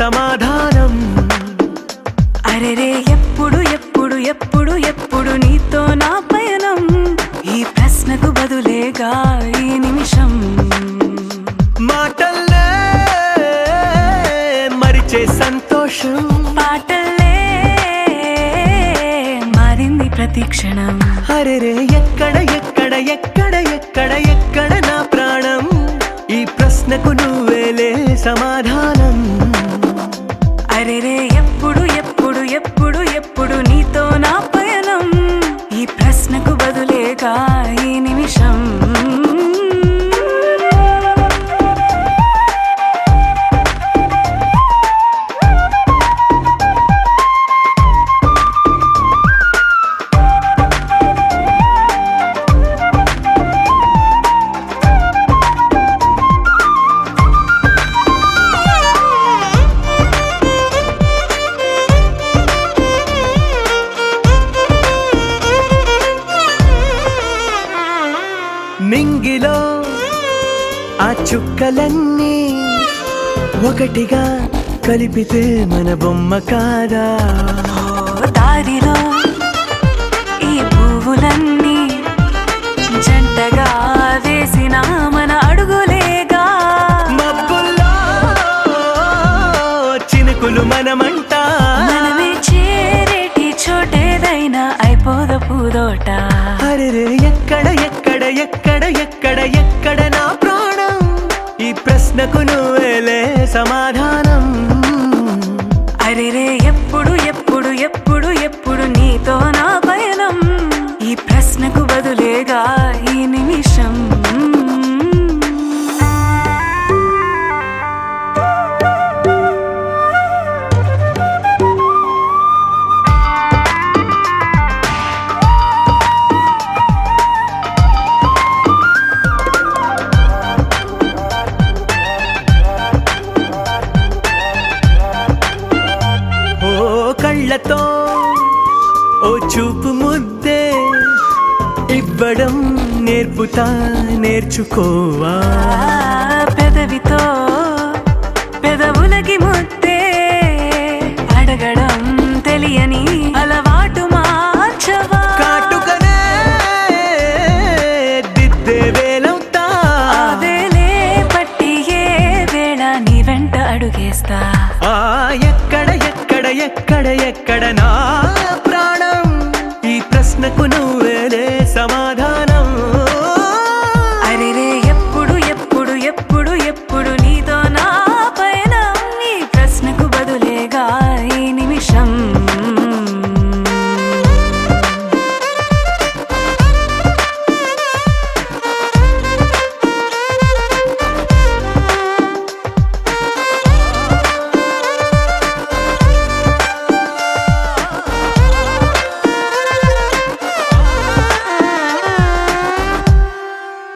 సమాధానం. అరెరే ఎప్పుడు ఎప్పుడు ఎప్పుడు ఎప్పుడు నీతో నా పయనం, ఈ ప్రశ్నకు బదులేగా ఈ నిమిషం. మాటల్లే మరిచే సంతోషం, పాటల్లే మారింది ప్రతి క్షణం. అరెరే ఎక్కడ ఎక్కడ ఎక్కడ ఎక్కడ ఎక్కడ నా ప్రాణం, ఈ ప్రశ్నకు నువ్వేలే సమాధానం. అరెరే ఎప్పుడు ఎప్పుడు ఎప్పుడు ఎప్పుడు నీతో నా పయనం, ఈ ప్రశ్నకు బదులేగా ఈ నిమిషం. మింగిలో ఆ చుక్కలన్నీ ఒకటిగా కలిపితే మన బొమ్మ కాదా. దారిలో ఈ పువ్వులన్నీ జంటగా వేసిన మన అడుగులేగా. మబ్బుల్లో చినుకులు మనమంట, మనమే చేరేటి చోటేదైనా అయిపోద పూదోట. అరెరే ఎక్కడ ఎక్కడ ఎక్కడ ఎక్కడ ఎక్కడ నా ప్రాణం, ఈ ప్రశ్నకు నువ్వేలే సమాధానం. అరెరే ఎప్పుడు ఎప్పుడు ఎప్పుడు ఎప్పుడు నీతో నా పయనం, ఈ ప్రశ్నకు బదులేగా ఈ నిమిషం. కళ్ళతో ఓ చూపు ముద్దే ఇవ్వడం నేర్పుతా, నేర్చుకోవా. పెదవితో పెదవులకి ముద్దే అడగడం తెలియని అలవాటు మార్చవా. కాటుకనే దిద్దే వేలవుతా, వేలే పట్టి ఏ వేళ నీ వెంట అడుగేస్తా. ఎక్కడ ఎక్కడ ఎక్కడ ఎక్కడ నా ప్రాణం, ఈ ప్రశ్నకు నువ్వేలే సమాధానం.